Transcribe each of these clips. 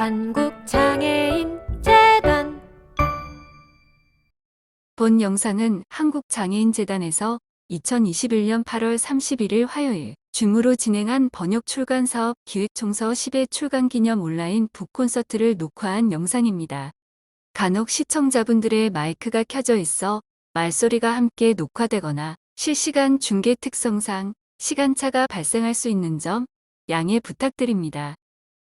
한국장애인재단. 본 영상은 한국장애인재단에서 2021년 8월 31일 화요일 줌으로 진행한 번역 출간 사업 기획총서 10회 출간 기념 온라인 북콘서트를 녹화한 영상입니다. 간혹 시청자분들의 마이크가 켜져 있어 말소리가 함께 녹화되거나 실시간 중계 특성상 시간차가 발생할 수 있는 점 양해 부탁드립니다.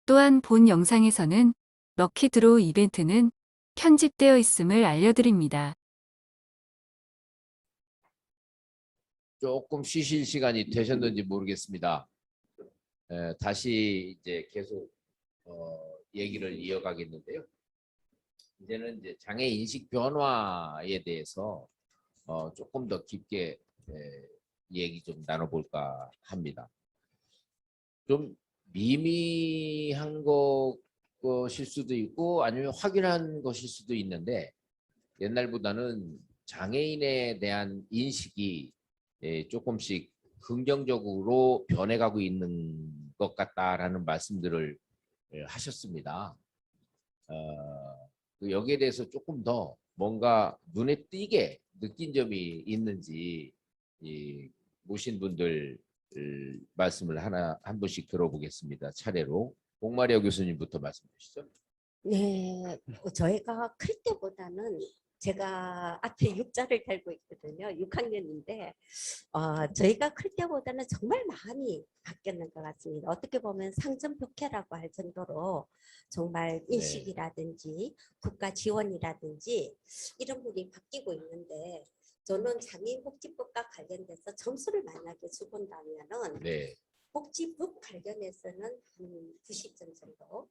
또한 본 영상에서는 럭키 드로우 이벤트는 편집되어 있음을 알려드립니다. 조금 쉬실 시간이 되셨는지 모르겠습니다. 다시 이제 계속 얘기를 이어가겠는데요. 이제는 이제 장애 인식 변화에 대해서 조금 더 깊게 얘기 좀 나눠볼까 합니다. 좀 미미한 것일 수도 있고 아니면 확인한 것일 수도 있는데 옛날보다는 장애인에 대한 인식이 조금씩 긍정적으로 변해가고 있는 것 같다라는 말씀들을 하셨습니다. 여기에 대해서 조금 더 뭔가 눈에 띄게 느낀 점이 있는지 모신 분들 말씀을 한 분씩 들어보겠습니다. 차례로 복마리아 교수님부터 말씀 주시죠. 네, 저희가 클 때보다는 제가 앞에 6자를 달고 있거든요. 6학년인데 저희가 클 때보다는 정말 많이 바뀌었는 것 같습니다. 어떻게 보면 상점벽해라고 할 정도로 정말 인식이라든지 국가 지원이라든지 이런 부분이 바뀌고 있는데 저는 장애인복지법과 관련돼서 점수를 만약에 주본다면은 복지법 관련해서는 한 90점 정도.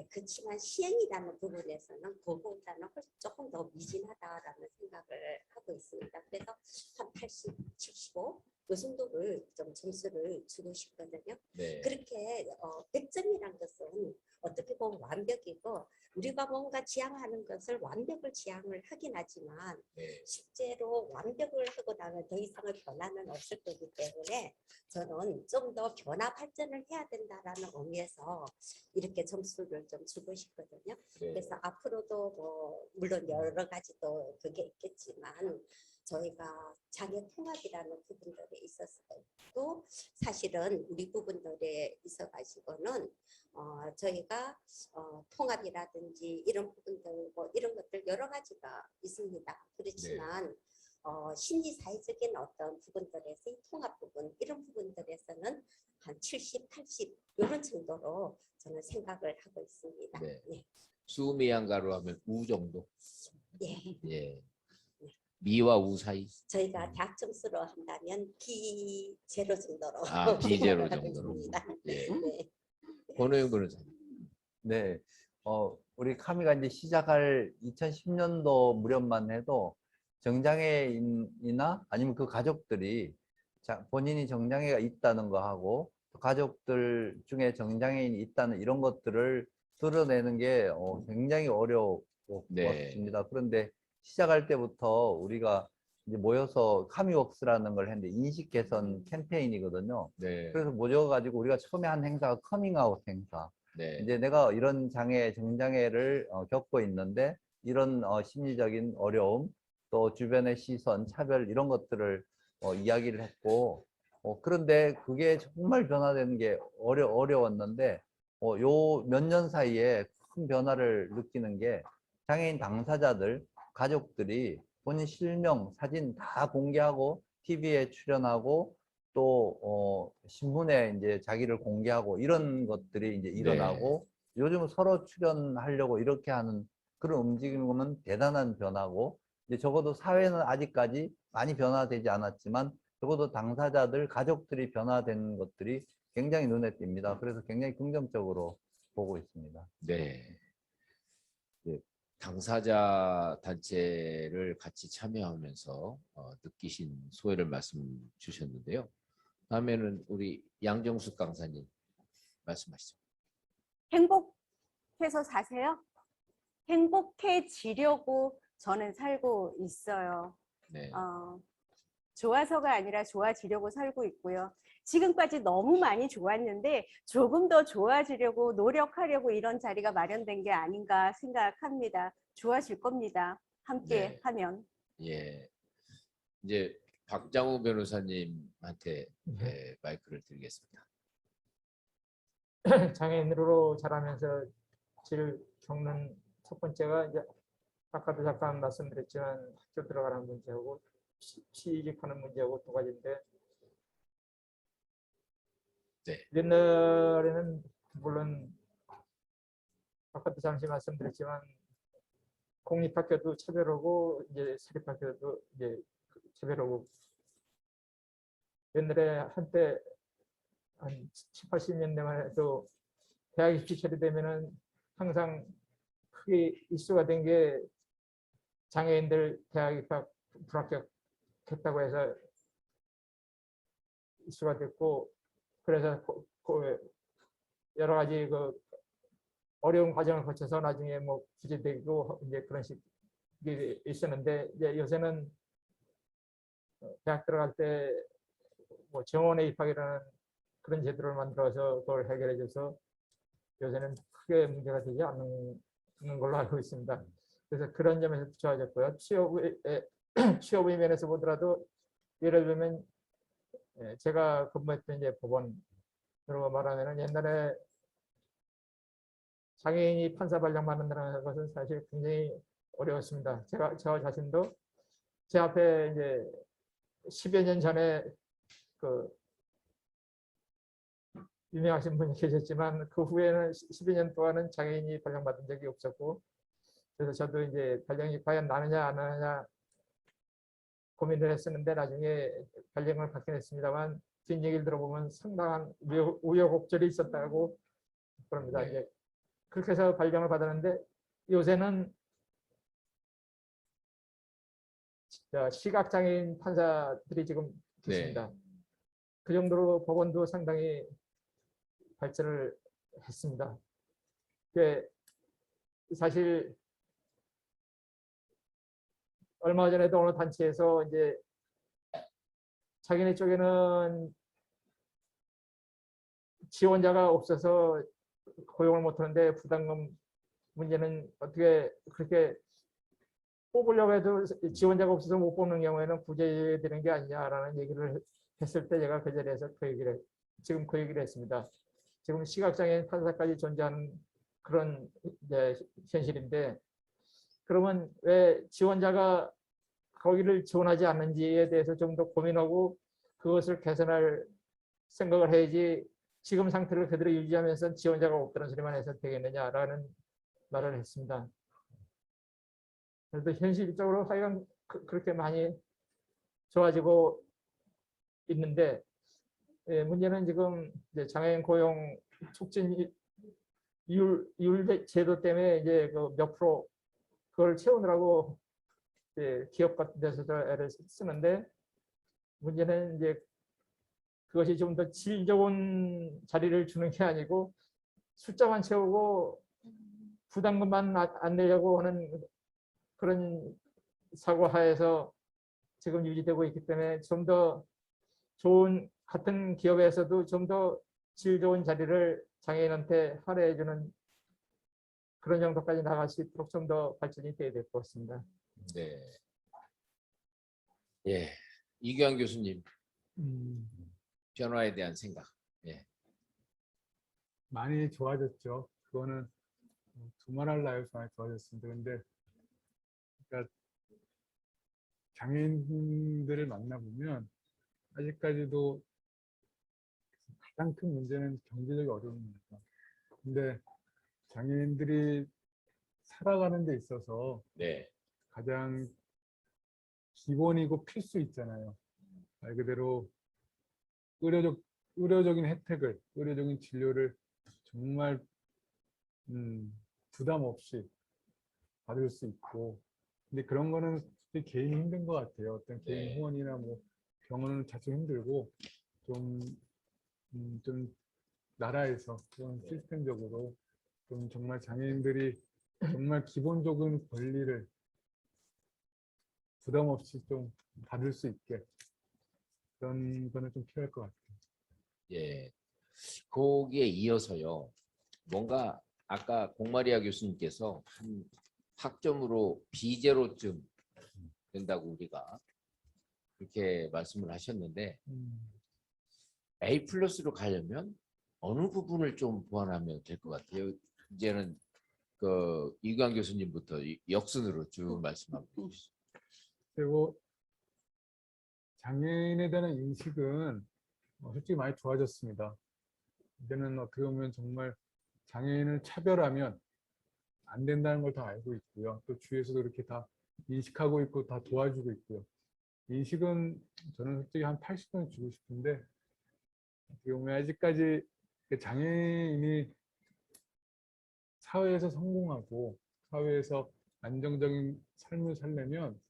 그렇지만 시행이라는 부분에서는 그보다는 조금 더 미진하다라는 생각을 하고 있습니다. 그래서 한 80, 75 그 정도를 좀 점수를 주고 싶거든요. 그렇게 100점이란 것은 어떻게 보면 완벽이고 우리가 뭔가 지향하는 것을 완벽을 지향을 하긴 하지만 실제로 완벽을 하고 나면 더 이상의 변화는 없을 거기 때문에 저는 좀 더 변화 발전을 해야 된다라는 의미에서 이렇게 점수를 좀 주고 싶거든요. 그래서 앞으로도 뭐 물론 여러 가지 또 그게 있겠지만 저희가 장애 통합이라는 부분들에 있어서도 사실은 우리 부분들에 있어 가지고는 저희가 통합이라든지 이런 부분들 뭐 이런 것들 여러 가지가 있습니다. 그렇지만 심리 사회적인 어떤 부분들에서 이 통합 부분 이런 부분들에서는 한 70, 80 이런 정도로 저는 생각을 하고 있습니다. 수미양가로 하면 우 정도. 예. 미와 우 사이. 저희가 대학 점수로 한다면 B0 정도로. B0 정도로. 권호영 변호사님. 네. 우리 카미가 이제 시작할 2010년도 무렵만 해도 정장애인이나 아니면 그 가족들이 본인이 정장애가 있다는 거 하고 가족들 중에 정장애인이 있다는 이런 것들을 드러내는 게 굉장히 어려웠습니다. 그런데 시작할 때부터 우리가 이제 모여서 카미웍스라는 걸 했는데 인식 개선 캠페인이거든요. 그래서 모여가지고 우리가 처음에 한 행사가 커밍아웃 행사. 이제 내가 이런 정장애를 겪고 있는데 이런 심리적인 어려움 또 주변의 시선, 차별 이런 것들을 이야기를 했고 그런데 그게 정말 변화되는 게 어려웠는데 요 몇 년 사이에 큰 변화를 느끼는 게 장애인 당사자들, 가족들이 본인 실명, 사진 다 공개하고 TV에 출연하고 또 신문에 이제 자기를 공개하고 이런 것들이 이제 일어나고 요즘 서로 출연하려고 이렇게 하는 그런 움직임은 대단한 변화고 이제 적어도 사회는 아직까지 많이 변화되지 않았지만 적어도 당사자들, 가족들이 변화된 것들이 굉장히 눈에 띕니다. 그래서 굉장히 긍정적으로 보고 있습니다. 당사자 단체를 같이 참여하면서 느끼신 소회를 말씀 주셨는데요. 다음에는 우리 양정숙 강사님 말씀하시죠. 행복해서 사세요? 행복해지려고 저는 살고 있어요. 좋아서가 아니라 좋아지려고 살고 있고요. 지금까지 너무 많이 좋았는데 조금 더 좋아지려고 노력하려고 이런 자리가 마련된 게 아닌가 생각합니다. 좋아질 겁니다. 함께 네. 하면. 예. 이제 박장우 변호사님한테 마이크를 드리겠습니다. 장애인으로 자라면서 제일 겪는 첫 번째가 이제 아까도 잠깐 말씀드렸지만 학교 들어가는 문제하고 취직하는 문제하고 두 가지인데 네. 옛날에는 물론 아까도 잠시 말씀드렸지만 공립학교도 차별하고 이제 사립학교도 이제 차별하고 옛날에 한때 한 7, 80년대만 해도 대학 입시 처리되면은 항상 크게 이슈가 된 게 장애인들 대학 입학 불합격했다고 해서 이슈가 됐고 그래서 여러 가지 그 어려운 과정을 거쳐서 나중에 뭐 구제되고 이제 그런 식이 있었는데 이제 요새는 대학 들어갈 때 뭐 정원에 입학이라는 그런 제도를 만들어서 그걸 해결해줘서 요새는 크게 문제가 되지 않는 걸로 알고 있습니다. 그래서 그런 점에서 좋아졌고요. 취업의 면에서 보더라도 예를 들면 제가 근무했던 이제 법원으로 말하면 옛날에 장애인이 판사 발령 받는다는 것은 사실 굉장히 어려웠습니다. 저 자신도 제 앞에 이제 10여 년 전에 그 유명하신 분이 계셨지만 그 후에는 10여 년 동안은 장애인이 발령받은 적이 없었고 그래서 저도 이제 발령이 과연 나느냐 안 나느냐 고민을 했었는데 나중에 발령을 받긴 했습니다만 뒷얘기를 들어보면 상당한 우여곡절이 있었다고 그럽니다. 네. 이제 그렇게 해서 발령을 받았는데 요새는 시각장애인 판사들이 지금 계십니다. 그 정도로 법원도 상당히 발전을 했습니다. 사실 얼마 전에도 어느 단체에서 이제 자기네 쪽에는 지원자가 없어서 고용을 못하는데 부담금 문제는 어떻게 그렇게 뽑으려고 해도 지원자가 없어서 못 뽑는 경우에는 구제되는 게 아니냐라는 얘기를 했을 때 제가 그 자리에서 지금 그 얘기를 했습니다. 지금 시각장애인 판사까지 존재하는 그런 이제 현실인데 그러면 왜 지원자가 거기를 지원하지 않는지에 대해서 좀 더 고민하고 그것을 개선할 생각을 해야지 지금 상태를 그대로 유지하면서 지원자가 없다는 소리만 해서 되겠느냐라는 말을 했습니다. 그래도 현실적으로 하여간 그렇게 많이 좋아지고 있는데 문제는 지금 이제 장애인 고용 촉진 이율 제도 때문에 이제 그 몇 프로 그걸 채우느라고 기업 같은 데서도 애를 쓰는데 문제는 이제 그것이 좀 더 질 좋은 자리를 주는 게 아니고 숫자만 채우고 부담금만 안 내려고 하는 그런 사고하에서 지금 유지되고 있기 때문에 좀 더 좋은 같은 기업에서도 좀 더 질 좋은 자리를 장애인한테 할애해주는 그런 정도까지 나갈 수 있도록 좀 더 발전이 돼야 될 것 같습니다. 네. 예. 이규환 교수님 변화에 대한 생각. 예. 많이 좋아졌죠. 그거는 두말할 나위 없이 많이 좋아졌습니다. 근데 그러니까 장애인들을 만나보면 아직까지도 가장 큰 문제는 경제적 어려움입니다. 근데 장애인들이 살아가는 데 있어서 네. 가장 기본이고 필수 있잖아요. 말 그대로 의료적인 혜택을, 의료적인 진료를 정말 부담 없이 받을 수 있고, 근데 그런 거는 개인이 힘든 것 같아요. 어떤 개인 네. 후원이나 뭐 병원은 자주 힘들고 좀 나라에서 그런 시스템적으로 좀 정말 장애인들이 정말 기본적인 권리를 부담 없이 좀 받을 수 있게 그런 거는 좀 필요할 것 같아요. 예. 거기에 이어서요. 뭔가 아까 공마리아 교수님께서 한 학점으로 B제로쯤 된다고 우리가 그렇게 말씀을 하셨는데 A 플러스로 가려면 어느 부분을 좀 보완하면 될 것 같아요. 이제는 그 이광 교수님부터 역순으로 쭉 말씀하고 계시죠. 그리고 장애인에 대한 인식은 솔직히 많이 좋아졌습니다. 이제는 어떻게 보면 정말 장애인을 차별하면 안 된다는 걸 다 알고 있고요. 또 주위에서도 그렇게 다 인식하고 있고 다 도와주고 있고요. 인식은 저는 솔직히 한 80점 주고 싶은데 어떻게 보면 아직까지 장애인이 사회에서 성공하고 사회에서 안정적인 삶을 살려면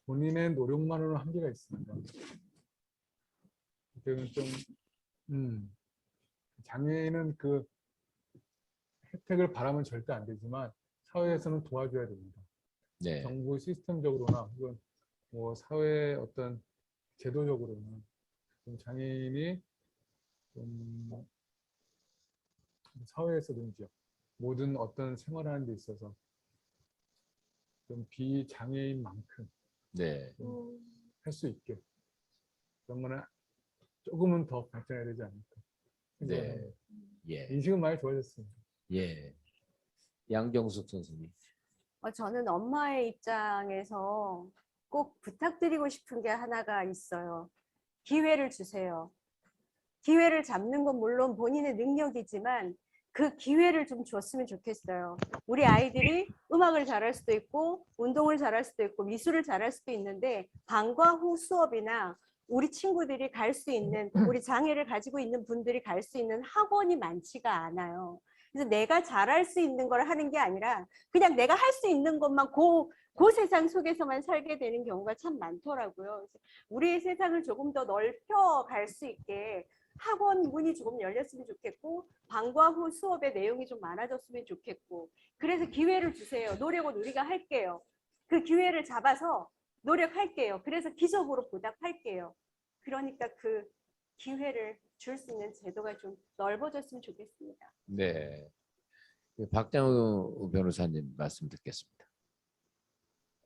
본인의 노력만으로는 한계가 있습니다. 그때는 좀 장애인은 그 혜택을 바라면 절대 안 되지만 사회에서는 도와줘야 됩니다. 네. 정부 시스템적으로나 혹은 뭐 사회 어떤 제도적으로는 좀 장애인이 좀 사회에서든지요 모든 어떤 생활하는 데 있어서 좀 비장애인만큼 네. 할 수 있게 그런 거는 조금은 더 발전해야 되지 않을까 생각합니다. 네. 예. 인식은 많이 좋아졌습니다. 예. 양정숙 선생님. 저는 엄마의 입장에서 꼭 부탁드리고 싶은 게 하나가 있어요. 기회를 주세요. 기회를 잡는 건 물론 본인의 능력이지만 그 기회를 좀 줬으면 좋겠어요. 우리 아이들이 음악을 잘할 수도 있고 운동을 잘할 수도 있고 미술을 잘할 수도 있는데 방과 후 수업이나 우리 친구들이 갈 수 있는 우리 장애를 가지고 있는 분들이 갈 수 있는 학원이 많지가 않아요. 그래서 내가 잘할 수 있는 걸 하는 게 아니라 그냥 내가 할 수 있는 것만 그 세상 속에서만 살게 되는 경우가 참 많더라고요. 그래서 우리의 세상을 조금 더 넓혀 갈 수 있게 학원 문이 조금 열렸으면 좋겠고 방과 후 수업의 내용이 좀 많아졌으면 좋겠고 그래서 기회를 주세요. 노력은 우리가 할게요. 그 기회를 잡아서 노력할게요. 그래서 기적으로 보답할게요. 그러니까 그 기회를 줄 수 있는 제도가 좀 넓어졌으면 좋겠습니다. 네. 박장우 변호사님 말씀 듣겠습니다.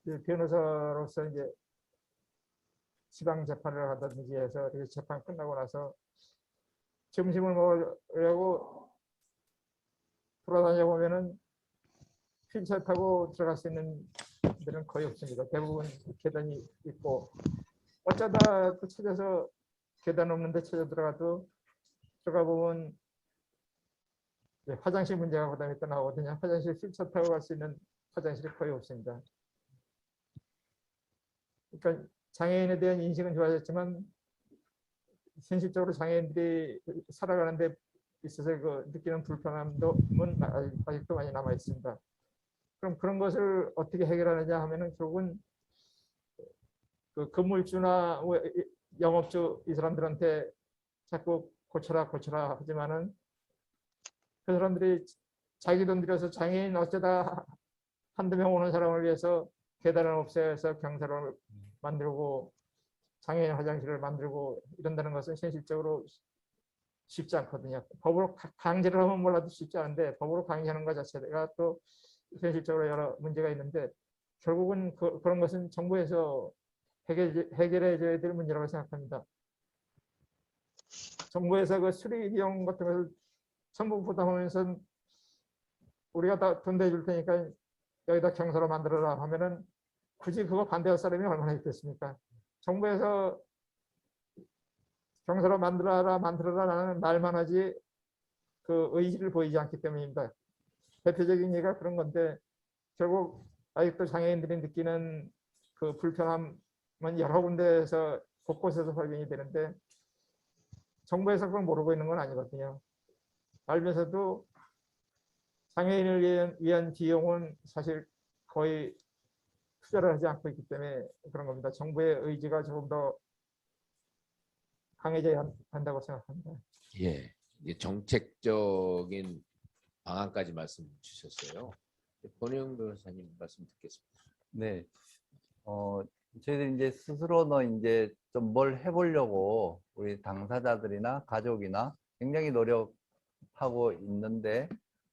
그 변호사로서 이제 지방 재판을 하든지 해서 이렇게 재판 끝나고 나서 점심을 먹으려고 돌아다녀 보면은 휠체어 타고 들어갈 수 있는 데는 거의 없습니다. 대부분 계단이 있고 어쩌다 또 찾아서 계단 없는 데 찾아 들어가도 들어가 보면 화장실 문제가 그다음에 또 나오거든요. 화장실 휠체어 타고 갈 수 있는 화장실이 거의 없습니다. 그러니까 장애인에 대한 인식은 좋아졌지만 현실적으로 장애인들이 살아가는 데 있어서 그 느끼는 불편함은 아직도 많이 남아 있습니다. 그럼 그런 것을 어떻게 해결하느냐 하면은 결국은 그 건물주나 영업주 이 사람들한테 자꾸 고쳐라 하지만은 그 사람들이 자기 돈 들여서 장애인 어쩌다 한두 명 오는 사람을 위해서 계단을 없애서 경사를 만들고 장애인 화장실을 만들고 이런다는 것은 현실적으로 쉽지 않거든요. 법으로 강제를 하면 몰라도 쉽지 않은데 법으로 강제하는 것 자체가 또 현실적으로 여러 문제가 있는데 결국은 그런 것은 정부에서 해결해줘야 될 문제라고 생각합니다. 정부에서 그 수리 비용 같은 것을 전부 부담하면서 우리가 다 돈 대줄 테니까 여기다 경사로 만들어라 하면은 굳이 그거 반대할 사람이 얼마나 있겠습니까? 정부에서 경사로 만들어라라는 말만 하지 그 의지를 보이지 않기 때문입니다. 대표적인 예가 그런 건데 결국 아직도 장애인들이 느끼는 그 불편함은 여러 군데에서 곳곳에서 발견이 되는데 정부에서 그걸 모르고 있는 건 아니거든요. 알면서도 장애인을 위한 비용은 사실 거의 투자를 하지 않고 있기 때문에 그런 겁니다. 정부의 의지가 조금 더 강해져야 한다고 생각합니다. 예. 정책적인 방안까지 말씀 주셨어요. 권영 변호사님 말씀 듣겠습니다. 네. 저희들이 이제 스스로는 이제 좀 뭘 해보려고 우리 당사자들이나 가족이나 굉장히 노력하고 있는데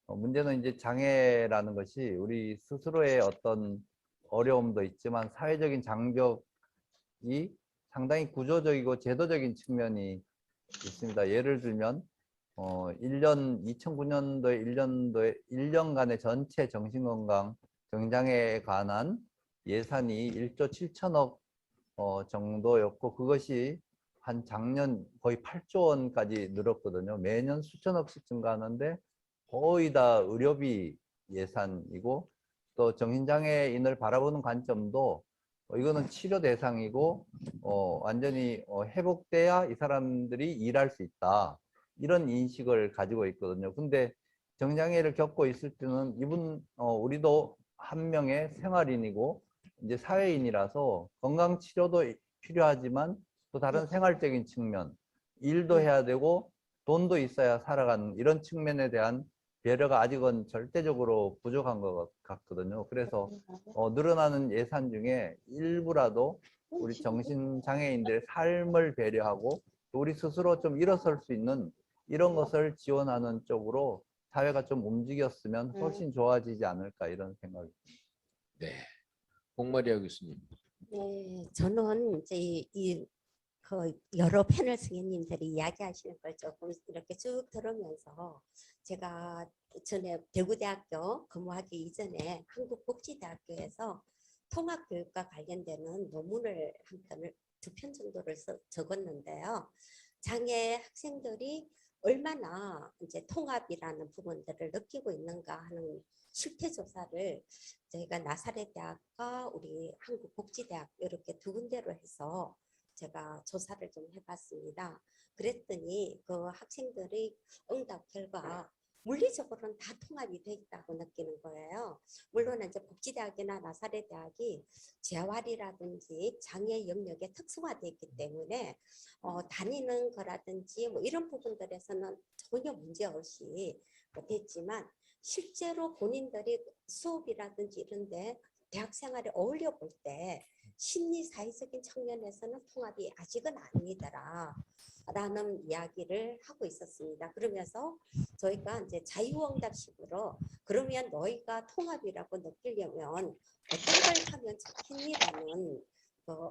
문제는 이제 장애라는 것이 우리 스스로의 어떤 어려움도 있지만 사회적인 장벽이 상당히 구조적이고 제도적인 측면이 있습니다. 예를 들면 2009년도에 1년간의 전체 정신건강 정장애에 관한 예산이 1조 7천억 정도였고 그것이 한 작년 거의 8조 원까지 늘었거든요. 매년 수천억씩 증가하는데 거의 다 의료비 예산이고 또 정신장애인을 바라보는 관점도 이거는 치료 대상이고 완전히 회복돼야 이 사람들이 일할 수 있다. 이런 인식을 가지고 있거든요. 근데 정장애를 겪고 있을 때는 우리도 한 명의 생활인이고 이제 사회인이라서 건강 치료도 필요하지만 또 다른 생활적인 측면, 일도 해야 되고 돈도 있어야 살아가는 이런 측면에 대한 배려가 아직은 절대적으로 부족한 것 같거든요. 그래서 늘어나는 예산 중에 일부라도 우리 정신장애인들의 삶을 배려하고 또 우리 스스로 좀 일어설 수 있는 이런 것을 지원하는 쪽으로 사회가 좀 움직였으면 훨씬 좋아지지 않을까 이런 생각이 듭니다. 네. 홍마리아 교수님. 네, 저는 이제 그 여러 패널 승객님들이 이야기하시는 걸 조금 이렇게 쭉 들으면서 제가 전에 대구대학교 근무하기 이전에 한국복지대학교에서 통합교육과 관련되는 논문을 두 편 정도를 적었는데요. 장애 학생들이 얼마나 이제 통합이라는 부분들을 느끼고 있는가 하는 실태 조사를 저희가 나사렛대학과 우리 한국복지대학 이렇게 두 군데로 해서 제가 조사를 좀 해봤습니다. 그랬더니 그 학생들의 응답 결과 물리적으로는 다 통합이 돼 있다고 느끼는 거예요. 물론 이제 복지대학이나 나사렛대학이 재활이라든지 장애 영역에 특성화되어 있기 때문에 다니는 거라든지 뭐 이런 부분들에서는 전혀 문제 없이 됐지만 실제로 본인들이 수업이라든지 이런데 대학 생활에 어울려 볼 때 심리 사회적인 측면에서는 통합이 아직은 아니더라 라는 이야기를 하고 있었습니다. 그러면서 저희가 이제 자유응답식으로 그러면 너희가 통합이라고 느끼려면 어떤 걸 하면 좋겠니라는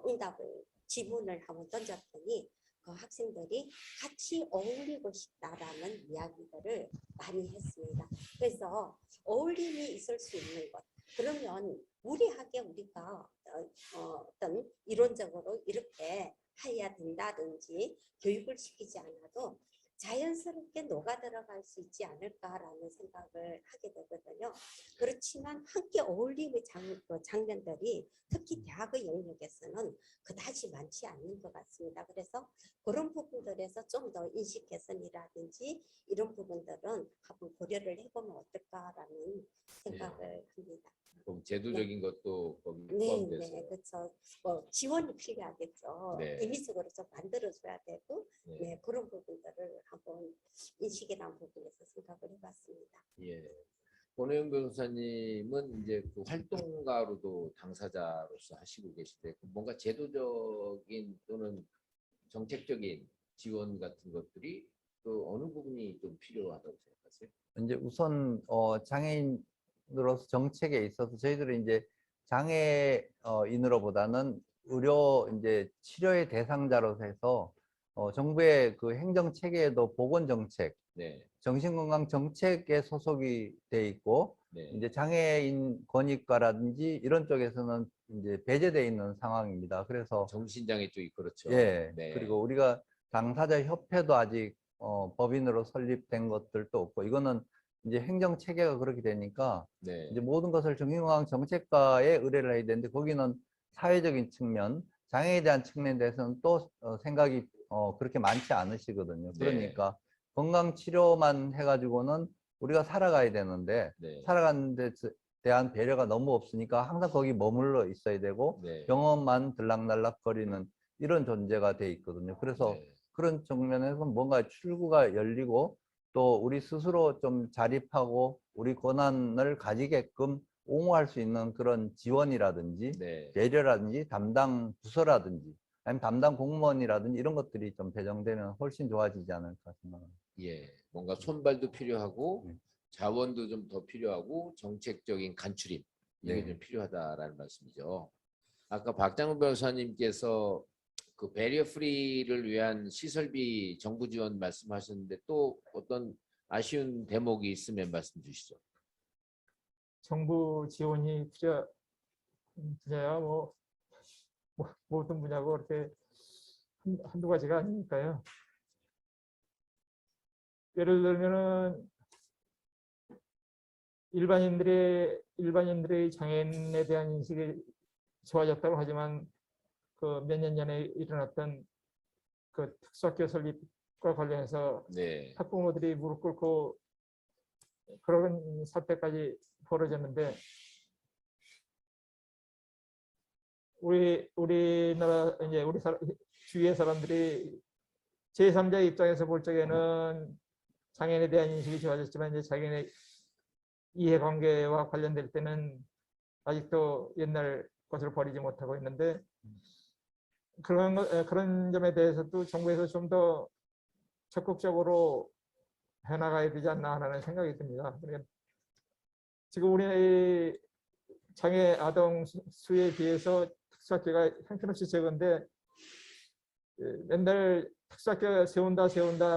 응답을 지문을 한번 던졌더니 그 학생들이 같이 어울리고 싶다라는 이야기들을 많이 했습니다. 그래서 어울림이 있을 수 있는 것. 그러면 무리하게 우리가 어떤 이론적으로 이렇게 해야 된다든지 교육을 시키지 않아도 자연스럽게 녹아 들어갈 수 있지 않을까라는 생각을 하게 되거든요. 그렇지만 함께 어울림의 장면들이 특히 대학의 영역에서는 그다지 많지 않는 것 같습니다. 그래서 그런 부분들에서 좀 더 인식 개선이라든지 이런 부분들은 한번 고려를 해보면 어떨까라는 생각을 합니다. 제도적인 것도 거기 네, 포함돼서. 네, 그렇죠. 지원이 필요하겠죠. 네. 임의적으로 좀 만들어줘야 되고, 네. 네, 그런 부분들을 한번 인식이라는 부분에서 생각을 해봤습니다. 예. 권호영 변호사님은 이제 그 활동가로도 당사자로서 하시고 계신데 뭔가 제도적인 또는 정책적인 지원 같은 것들이 그 어느 부분이 좀 필요하다고 생각하세요? 이제 우선 장애인으로서 정책에 있어서 저희들은 이제 장애인으로보다는 의료 이제 치료의 대상자로서 해서 정부의 그 행정 체계에도 보건 정책, 네. 정신건강 정책에 소속이 돼 있고 네. 이제 장애인 권익과라든지 이런 쪽에서는 이제 배제돼 있는 상황입니다. 그래서 정신장애 쪽이 그렇죠. 예. 네. 그리고 우리가 당사자 협회도 아직 법인으로 설립된 것들도 없고 이거는 이제 행정 체계가 그렇게 되니까 네. 이제 모든 것을 정신건강 정책과에 의뢰를 해야 되는데 거기는 사회적인 측면, 장애에 대한 측면에 대해서는 또 생각이 그렇게 많지 않으시거든요. 그러니까 건강 치료만 해가지고는 우리가 살아가야 되는데 네. 살아가는 데 대한 배려가 너무 없으니까 항상 거기 머물러 있어야 되고 네. 병원만 들락날락거리는 이런 존재가 돼 있거든요. 그래서 네. 그런 측면에서 뭔가 출구가 열리고 또 우리 스스로 좀 자립하고 우리 권한을 가지게끔 옹호할 수 있는 그런 지원이라든지 네. 배려라든지 담당 부서라든지 아니면 담당 공무원이라든지 이런 것들이 좀 배정되면 훨씬 좋아지지 않을까 생각합니다. 예, 뭔가 손발도 필요하고 네. 자원도 좀 더 필요하고 정책적인 간추림 이게 네. 좀 필요하다라는 말씀이죠. 아까 박장훈 변호사님께서 그 배리어 프리를 위한 시설비 정부 지원 말씀하셨는데 또 어떤 아쉬운 대목이 있으면 말씀 주시죠. 정부 지원이 분야야 모든 분야고 이렇게 한두 가지가 아니니까요. 예를 들면은 일반인들의 장애인에 대한 인식이 좋아졌다고 하지만 그 몇 년 전에 일어났던 그 특수학교 설립과 관련해서 네, 학부모들이 무릎 꿇고 그런 사태까지 벌어졌는데 우리나라 이제 주위의 사람들이 제3자 입장에서 볼 적에는 장애인에 대한 인식이 좋아졌지만 이제 장애인의 이해관계와 관련될 때는 아직도 옛날 것을 버리지 못하고 있는데 그런 점에 대해서도 정부에서 좀 더 적극적으로 해나가야 되지 않나 하는 생각이 듭니다. 그러니까 지금 우리 장애 아동 수에 비해서 특수학교가 형편없이 적은데 맨날 특수학교 세운다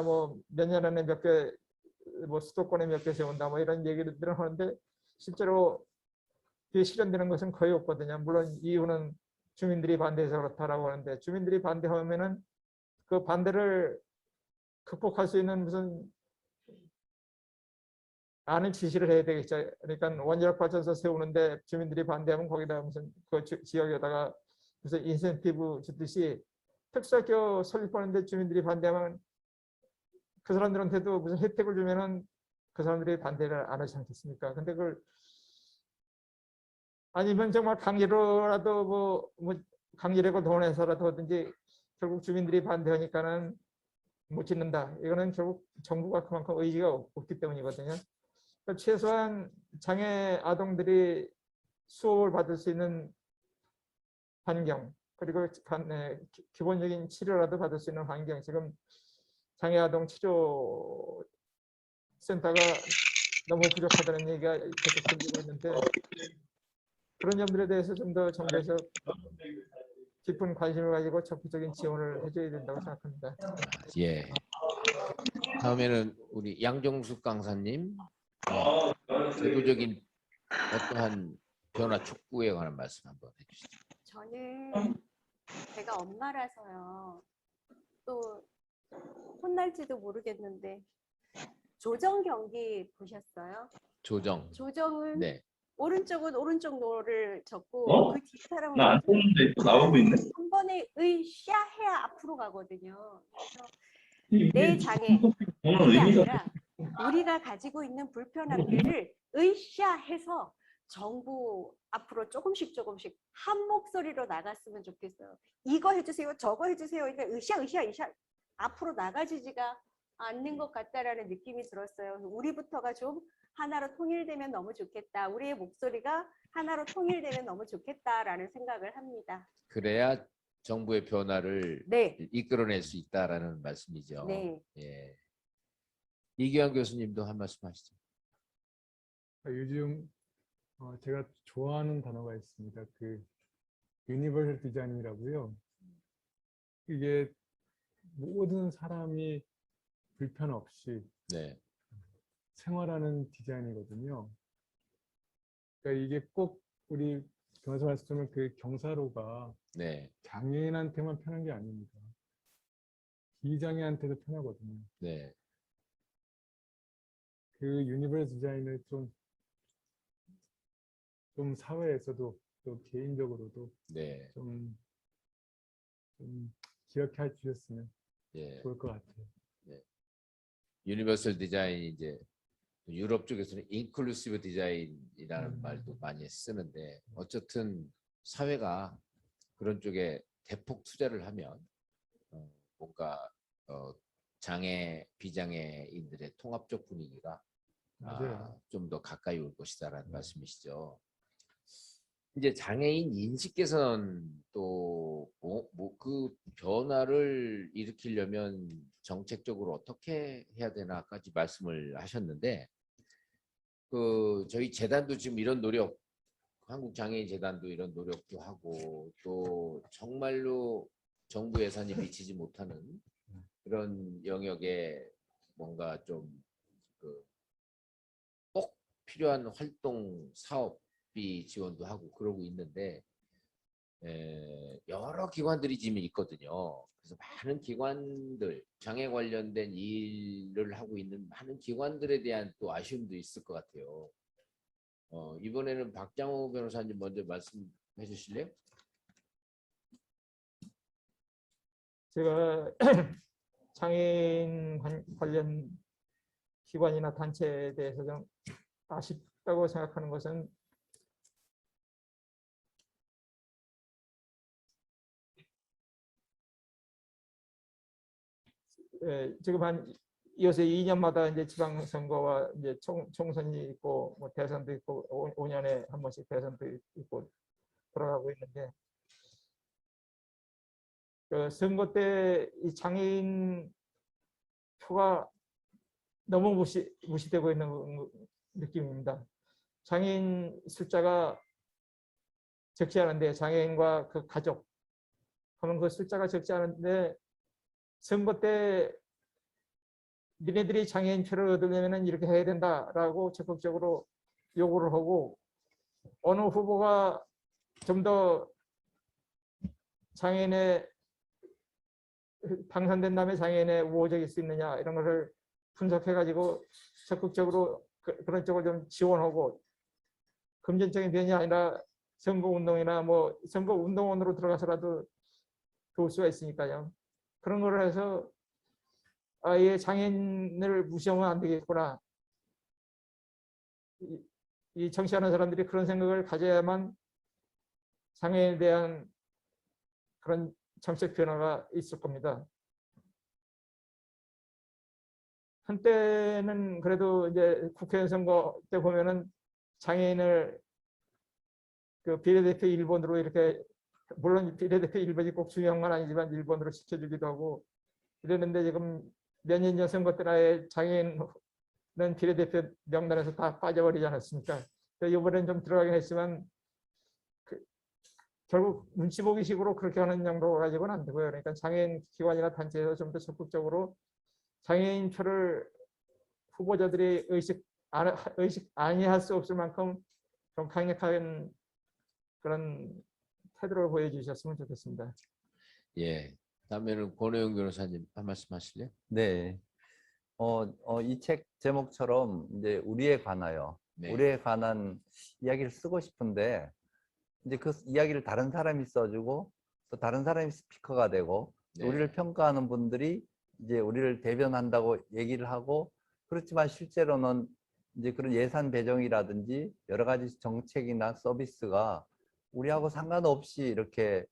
뭐 몇 년 안에 몇 개 뭐 수도권에 몇 개 세운다 뭐 이런 얘기를 하는데 실제로 그게 실현되는 것은 거의 없거든요. 물론 이유는 주민들이 반대해서 그렇다라고 하는데 주민들이 반대하면은 그 반대를 극복할 수 있는 무슨 아는 지시를 해야 되겠죠. 그러니까 원자력 발전소 세우는데 주민들이 반대하면 거기다 무슨 그 지역에다가 무슨 인센티브 주듯이 특수학교 설립하는데 주민들이 반대하면 그 사람들한테도 무슨 혜택을 주면은 그 사람들이 반대를 안 하지 않겠습니까? 근데 그걸 아니면 정말 강제로라도 뭐 강제력을 동원해서라도 하든지 결국 주민들이 반대하니까는 못 짓는다. 이거는 결국 정부가 그만큼 의지가 없기 때문이거든요. 그러니까 최소한 장애 아동들이 수업을 받을 수 있는 환경 그리고 기본적인 치료라도 받을 수 있는 환경. 지금 장애 아동 치료 센터가 너무 부족하다는 얘기가 계속 들리고 있는데 그런 점들에 대해서 좀 더 정부에서 깊은 관심을 가지고 적극적인 지원을 해줘야 된다고 생각합니다. 예. 다음에는 우리 양정숙 강사님 제도적인 어떠한 변화 촉구에 관한 말씀 한번 해주시죠. 저는 제가 엄마라서요. 또 혼날지도 모르겠는데 조정 경기 보셨어요? 조정. 조정은 네. 오른쪽은 오른쪽 노를 적고 그 뒤 사람은 나 안 보는데 또 나오고 있네. 한 번에 으쌰 해야 앞으로 가거든요. 그래서 이게 내 장애 보는 이게 의미가 아니라 우리가 가지고 있는 불편함들을 으쌰 해서 정부 앞으로 조금씩 한 목소리로 나갔으면 좋겠어요. 이거 해주세요, 저거 해주세요. 그러니까 으쌰 앞으로 나가지지가 않는 것 같다라는 느낌이 들었어요. 우리부터가 좀 하나로 통일되면 너무 좋겠다. 우리의 목소리가 하나로 통일되면 너무 좋겠다라는 생각을 합니다. 그래야 정부의 변화를 네. 이끌어낼 수 있다라는 말씀이죠. 네. 예. 이규환 교수님도 한 말씀 하시죠. 요즘 제가 좋아하는 단어가 있습니다. 그 유니버설 디자인이라고요. 이게 모든 사람이 불편 없이 네. 생활하는 디자인이거든요. 그러니까 이게 꼭 우리 변호사 말씀하신 그 경사로가 네. 장애인한테만 편한 게 아닙니다. 비장애한테도 편하거든요. 네. 그 유니버설 디자인을 좀 사회에서도 또 개인적으로도 네. 좀 기억해 주셨으면 예. 좋을 것 같아요. 유니버설 디자인이 이제 유럽 쪽에서는 인클루시브 디자인이라는 말도 많이 쓰는데 어쨌든 사회가 그런 쪽에 대폭 투자를 하면 뭔가 장애 비장애인들의 통합적 분위기가 좀 더 가까이 올 것이다라는 말씀이시죠. 이제 장애인 인식 개선 또 그 변화를 일으키려면 정책적으로 어떻게 해야 되나까지 말씀을 하셨는데 그 저희 재단도 지금 이런 노력 한국장애인재단도 이런 노력도 하고 또 정말로 정부 예산이 미치지 못하는 그런 영역에 뭔가 좀 꼭 필요한 활동 사업비 지원도 하고 그러고 있는데 여러 기관들이 지금 있거든요. 그래서 많은 기관들 장애 관련된 일을 하고 있는 많은 기관들에 대한 또 아쉬움도 있을 것 같아요. 이번에는 박장호 변호사님 먼저 말씀해 주실래요? 제가 장애인 관련 기관이나 단체에 대해서 좀 아쉽다고 생각하는 것은 지금 한 요새 2년마다 이제 지방선거와 이제 총선이 있고 뭐 대선도 있고 5년에 한 번씩 대선도 있고 돌아가고 있는데 그 선거 때 이 장애인 표가 너무 무시되고 있는 느낌입니다. 장애인 숫자가 적지 않은데 장애인과 그 가족 하면 그 숫자가 적지 않은데 선거 때 니네들이 장애인 표를 얻으려면 이렇게 해야 된다라고 적극적으로 요구를 하고 어느 후보가 좀 더 장애인의 당선된 다음에 장애인의 우호적일 수 있느냐 이런 것을 분석해가지고 적극적으로 그런 쪽을 좀 지원하고 금전적인 변이 아니라 선거운동이나 뭐 선거운동원으로 들어가서라도 도울 수가 있으니까요. 그런 걸 해서 아예 장애인을 무시하면 안 되겠구나. 이 정치하는 사람들이 그런 생각을 가져야만 장애인에 대한 그런 정책 변화가 있을 겁니다. 한때는 그래도 이제 국회의원 선거 때 보면은 장애인을 그 비례대표 1번으로 이렇게 물론 비례대표 1번이 꼭 중요한 건 아니지만 1번으로 시켜주기도 하고 이랬는데 지금 몇 년 전 선거 때나 장애인은 비례대표 명단에서 다 빠져버리지 않았습니까? 이번엔 좀 들어가긴 했지만 결국 눈치 보기 식으로 그렇게 하는 정도 가지고는 안 되고요. 그러니까 장애인 기관이나 단체에서 좀 더 적극적으로 장애인 표를 후보자들이 의식 아니할 수 없을 만큼 좀 강력한 그런 태도를 보여주셨으면 좋겠습니다. 예. 다음에는 권호영 변호사님 한 말씀 하실래요? 네. 이 책 제목처럼 이제 우리에 관하여 네. 우리에 관한 이야기를 쓰고 싶은데 이제 그 이야기를 다른 사람이 써주고 또 다른 사람이 스피커가 되고 네. 우리를 평가하는 분들이 이제 우리를 대변한다고 얘기를 하고 그렇지만 실제로는 이제 그런 예산 배정이라든지 여러 가지 정책이나 서비스가 우리하고 상관없이 이렇게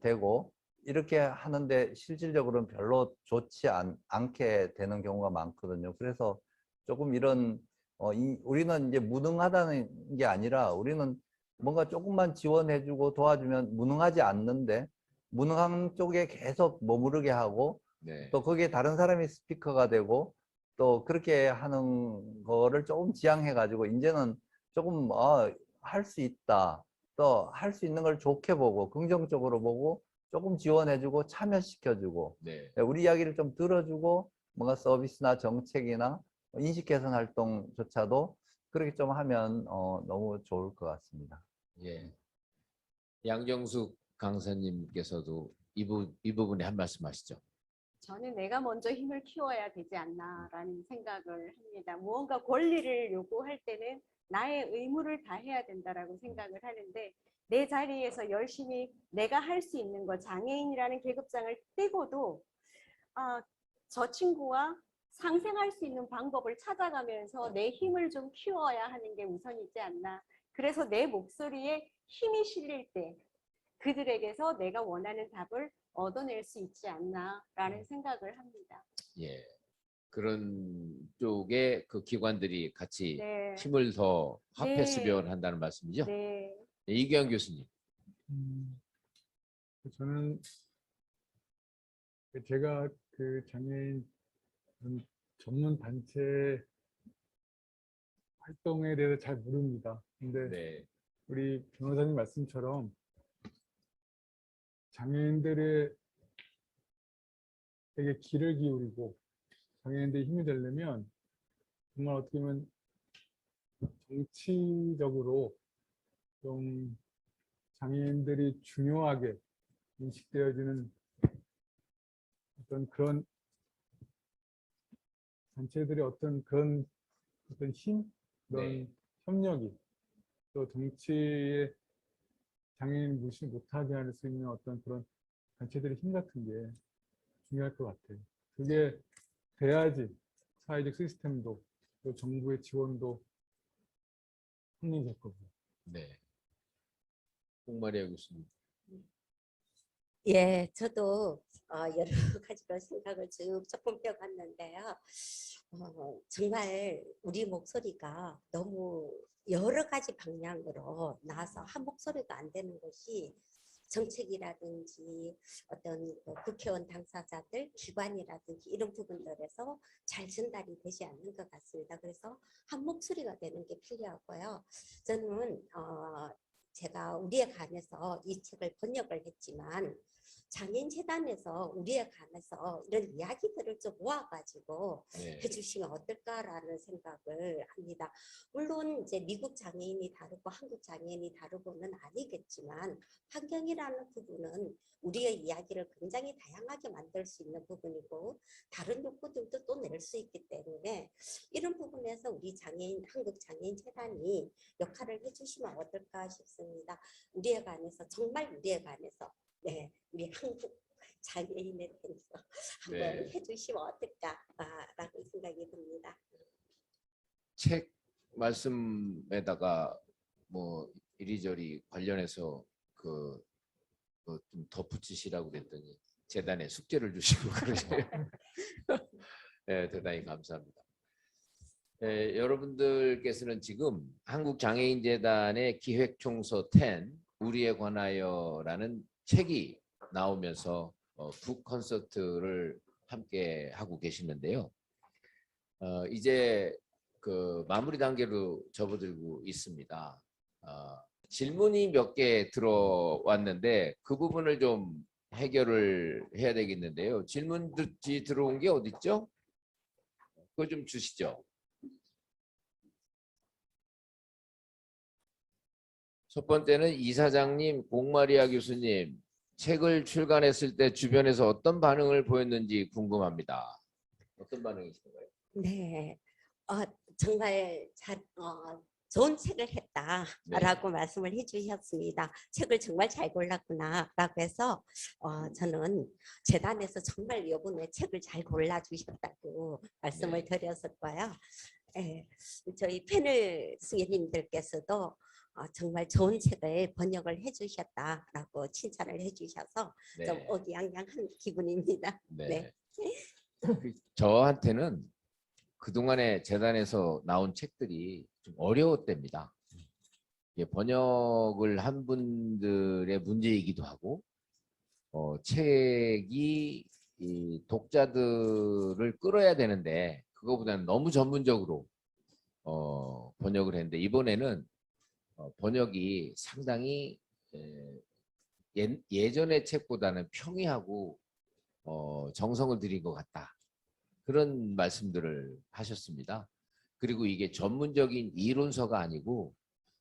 되고 이렇게 하는데 실질적으로는 별로 좋지 않게 되는 경우가 많거든요. 그래서 조금 이런 우리는 이제 무능하다는 게 아니라 우리는 뭔가 조금만 지원해주고 도와주면 무능하지 않는데 무능한 쪽에 계속 머무르게 하고 네. 또 거기에 다른 사람이 스피커가 되고 또 그렇게 하는 거를 조금 지양해가지고 이제는 조금 할 수 있다. 또 할 수 있는 걸 좋게 보고 긍정적으로 보고 조금 지원해주고 참여시켜주고 네. 우리 이야기를 좀 들어주고 뭔가 서비스나 정책이나 인식 개선 활동조차도 그렇게 좀 하면 너무 좋을 것 같습니다. 예. 양정숙 강사님께서도 이 부분에 한 말씀 하시죠. 저는 내가 먼저 힘을 키워야 되지 않나라는 생각을 합니다. 무언가 권리를 요구할 때는 나의 의무를 다해야 된다라고 생각을 하는데 내 자리에서 열심히 내가 할 수 있는 것, 장애인이라는 계급장을 떼고도 저 친구와 상생할 수 있는 방법을 찾아가면서 내 힘을 좀 키워야 하는 게 우선이지 않나. 그래서 내 목소리에 힘이 실릴 때 그들에게서 내가 원하는 답을 얻어낼 수 있지 않나라는 생각을 합니다. 예. 그런 쪽에 그 기관들이 같이 네. 힘을 더 합해서 네. 배원한다는 말씀이죠? 네. 네, 이규환 교수님. 저는 제가 그 장애인 전문 단체 활동에 대해서 잘 모릅니다. 근데 네, 우리 변호사님 말씀처럼 장애인들에게 귀를 기울이고 장애인들이 힘이 되려면 정말 어떻게 보면 정치적으로 좀 장애인들이 중요하게 인식되어지는 어떤 그런 단체들의 어떤 그런 어떤 힘, 그런 네. 협력이 또 정치에 장애인 무시 못하게 할 수 있는 어떤 그런 단체들의 힘 같은 게 중요할 것 같아요. 그게 돼야지 사회적 시스템도 또 정부의 지원도 확립될 거고. 네. 홍마리아 교수님. 예, 저도 여러 가지로 생각을 쭉 조금 펴봤는데요. 정말 우리 목소리가 너무 여러 가지 방향으로 나와서 한 목소리가 안 되는 것이 정책이라든지 어떤 국회의원 당사자들, 기관이라든지 이런 부분들에서 잘 전달이 되지 않는 것 같습니다. 그래서 한 목소리가 되는 게 필요하고요. 저는 제가 우리에 관해서 이 책을 번역을 했지만 장애인재단에서 우리에 관해서 이런 이야기들을 좀 모아가지고 네. 해주시면 어떨까라는 생각을 합니다. 물론 이제 미국 장애인이 다르고 한국 장애인이 다르고는 아니겠지만 환경이라는 부분은 우리의 이야기를 굉장히 다양하게 만들 수 있는 부분이고 다른 욕구들도 또 낼 수 있기 때문에 이런 부분에서 우리 장애인 한국 장애인재단이 역할을 해주시면 어떨까 싶습니다. 우리에 관해서 정말 우리에 관해서 네, 우리 한국 장애인에 대해서 한번 네. 해주시면 어떨까라는 생각이 듭니다. 책 말씀에다가 뭐 이리저리 관련해서 좀 덧붙이시라고 그랬더니 재단에 숙제를 주시고 그러세요. 네, 대단히 감사합니다. 네, 여러분들께서는 지금 한국장애인재단의 기획총서 10 우리에 관하여라는 책이 나오면서 북 콘서트를 함께 하고 계시는데요. 이제 그 마무리 단계로 접어들고 있습니다. 질문이 몇 개 들어왔는데 그 부분을 좀 해결을 해야 되겠는데요. 질문들이 들어온 게 어디 있죠? 그거 좀 주시죠. 첫 번째는 이사장님, 공마리아 교수님, 책을 출간했을 때 주변에서 어떤 반응을 보였는지 궁금합니다. 어떤 반응이신가요? 네, 정말 좋은 책을 했다라고 말씀을 해주셨습니다. 책을 정말 잘 골랐구나라고 해서 저는 재단에서 정말 이번에 책을 잘 골라주셨다고 말씀을 드렸었고요. 예, 저희 패널 승객님들께서도 정말 좋은 책을 번역을 해주셨다라고 칭찬을 해주셔서 좀 어기양양한 기분입니다. 네. 저한테는 그동안에 재단에서 나온 책들이 좀 어려웠답니다. 번역을 한 분들의 문제이기도 하고 책이 이 독자들을 끌어야 되는데 그거보다는 너무 전문적으로 번역을 했는데 이번에는 번역이 상당히 예전의 책보다는 평이하고 정성을 들인 것 같다. 그런 말씀들을 하셨습니다. 그리고 이게 전문적인 이론서가 아니고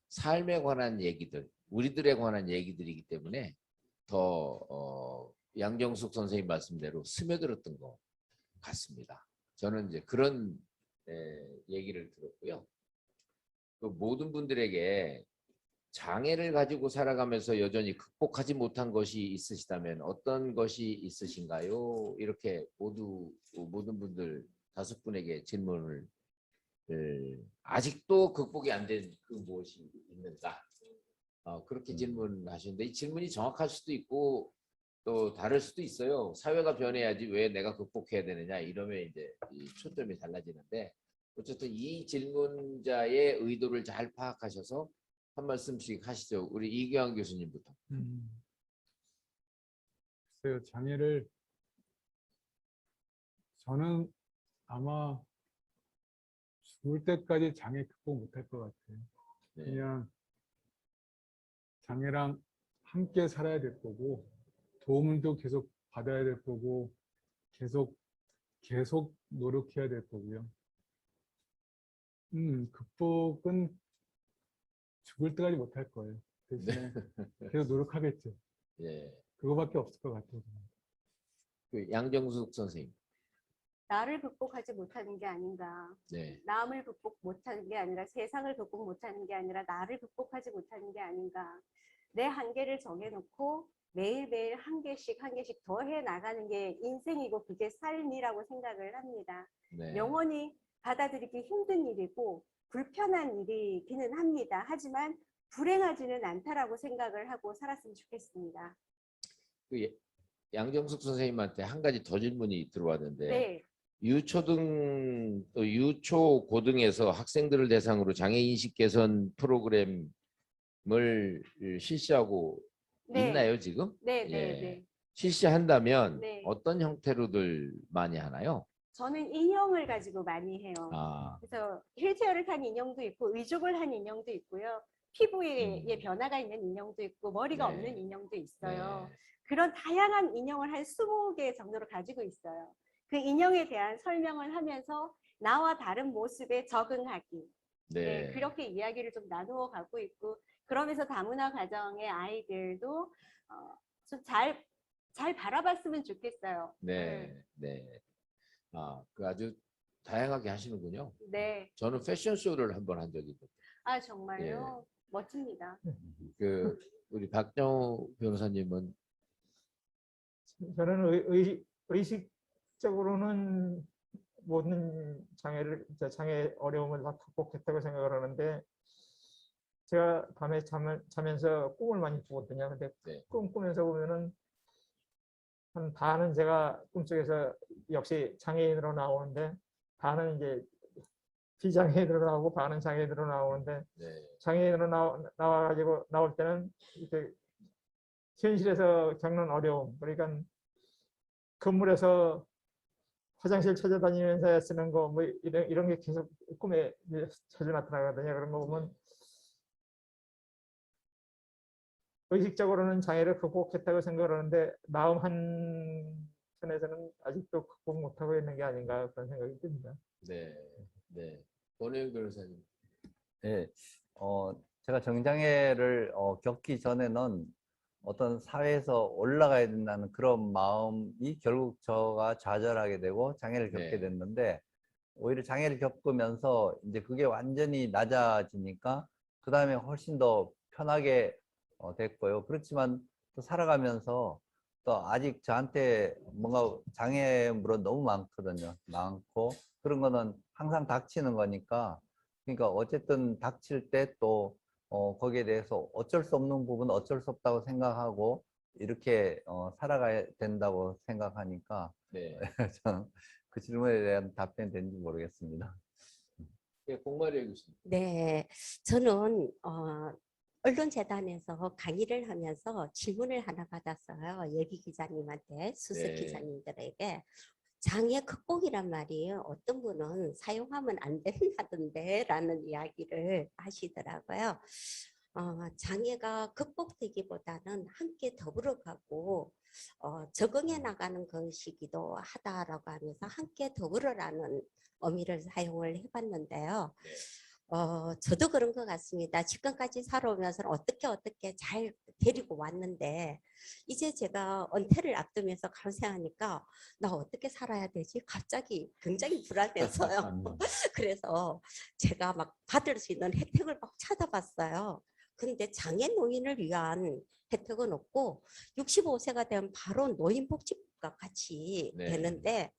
삶에 관한 얘기들, 우리들에 관한 얘기들이기 때문에 더 양정숙 선생님 말씀대로 스며들었던 것 같습니다. 저는 이제 그런 얘기를 들었고요. 그 모든 분들에게 장애를 가지고 살아가면서 여전히 극복하지 못한 것이 있으시다면 어떤 것이 있으신가요? 이렇게 모든 분들 5분에게 질문을 아직도 극복이 안 된 그 무엇이 있는가? 그렇게 질문하시는데 이 질문이 정확할 수도 있고 또 다를 수도 있어요. 사회가 변해야지 왜 내가 극복해야 되느냐 이러면 이제 이 초점이 달라지는데 어쨌든 이 질문자의 의도를 잘 파악하셔서 한 말씀씩 하시죠. 우리 이규환 교수님부터. 글쎄요, 장애를 저는 아마 죽을 때까지 장애 극복 못할 것 같아요. 네. 그냥 장애랑 함께 살아야 될 거고 도움을 또 계속 받아야 될 거고 계속 노력해야 될 거고요. 극복은 죽을 때까지 못할 거예요. 대신에 계속 노력하겠죠. 예. 그거밖에 없을 것 같아요. 그 양정숙 선생님. 나를 극복하지 못하는 게 아닌가. 네. 남을 극복 못하는 게 아니라 세상을 극복 못하는 게 아니라 나를 극복하지 못하는 게 아닌가. 내 한계를 정해놓고 매일매일 한 개씩 더 해 나가는 게 인생이고 그게 삶이라고 생각을 합니다. 네. 영원히 받아들이기 힘든 일이고 불편한 일이기는 합니다. 하지만 불행하지는 않다라고 생각을 하고 살았으면 좋겠습니다. 그 양정숙 선생님한테 한 가지 더 질문이 들어왔는데 네. 유초등 또 유초 고등에서 학생들을 대상으로 장애 인식 개선 프로그램을 실시하고 네. 있나요 지금? 네, 예. 네, 네. 실시한다면 네. 어떤 형태로들 많이 하나요? 저는 인형을 가지고 많이 해요. 아, 그래서 휠체어를 탄 인형도 있고 의족을 한 인형도 있고요. 피부에 변화가 있는 인형도 있고 머리가 네. 없는 인형도 있어요. 네. 그런 다양한 인형을 한 20개 정도로 가지고 있어요. 그 인형에 대한 설명을 하면서 나와 다른 모습에 적응하기. 네. 네, 그렇게 이야기를 좀 나누어 가고 있고 그러면서 다문화 가정의 아이들도 좀 잘 바라봤으면 좋겠어요. 네. 네. 아, 그 아주 다양하게 하시는군요. 네. 저는 패션쇼를 한번 한 적이 있거든요. 아, 정말요? 예. 멋집니다. 그 우리 박정우 변호사님은 저는 의식적으로는 모든 장애 어려움을 다 극복했다고 생각을 하는데 제가 밤에 자면서 꿈을 많이 꾸거든요. 근데 네. 꿈 꾸면서 보면은 한 반은 제가 꿈속에서 역시 장애인으로 나오는데 반은 이제 비장애인으로 나오고 반은 장애인으로 나오는데 네. 장애인으로 나와가지고 나올 때는 이렇게 현실에서 겪는 어려움, 그러니까 건물에서 화장실 찾아다니면서 쓰는 거 뭐 이런 게 계속 꿈에 자주 나타나거든요. 그런 거 보면 의식적으로는 장애를 극복했다고 생각을 하는데 마음 한편에서는 아직도 극복 못하고 있는 게 아닌가 그런 생각이 듭니다. 네. 네. 권혜영 변호사님. 네, 제가 정장애를 겪기 전에는 어떤 사회에서 올라가야 된다는 그런 마음이 결국 저가 좌절하게 되고 장애를 겪게 네. 됐는데 오히려 장애를 겪으면서 이제 그게 완전히 낮아지니까 그 다음에 훨씬 더 편하게 됐고요. 그렇지만 또 살아가면서 또 아직 저한테 뭔가 장애물은 너무 많거든요. 많고 그런 거는 항상 닥치는 거니까 그러니까 어쨌든 닥칠 때 또 거기에 대해서 어쩔 수 없는 부분은 어쩔 수 없다고 생각하고 이렇게 살아가야 된다고 생각하니까 네. 저는 그 질문에 대한 답변이 된지 모르겠습니다. 네, 공마리 교수님. 네, 저는 언론재단에서 강의를 하면서 질문을 하나 받았어요. 예비 기자님한테, 수석 네. 기자님들에게. 장애 극복이란 말이 어떤 분은 사용하면 안 된다던데 라는 이야기를 하시더라고요. 장애가 극복되기보다는 함께 더불어가고 적응해 나가는 것이기도 하다라고 하면서 함께 더불어라는 의미를 사용을 해봤는데요. 네. 저도 그런 것 같습니다. 지금까지 살아오면서 어떻게 잘 데리고 왔는데 이제 제가 은퇴를 앞두면서 감사하니까 나 어떻게 살아야 되지? 갑자기 굉장히 불안해서요. 그래서 제가 막 받을 수 있는 혜택을 막 찾아봤어요. 근데 장애 노인을 위한 혜택은 없고 65세가 되면 바로 노인복지법과 같이 네. 되는데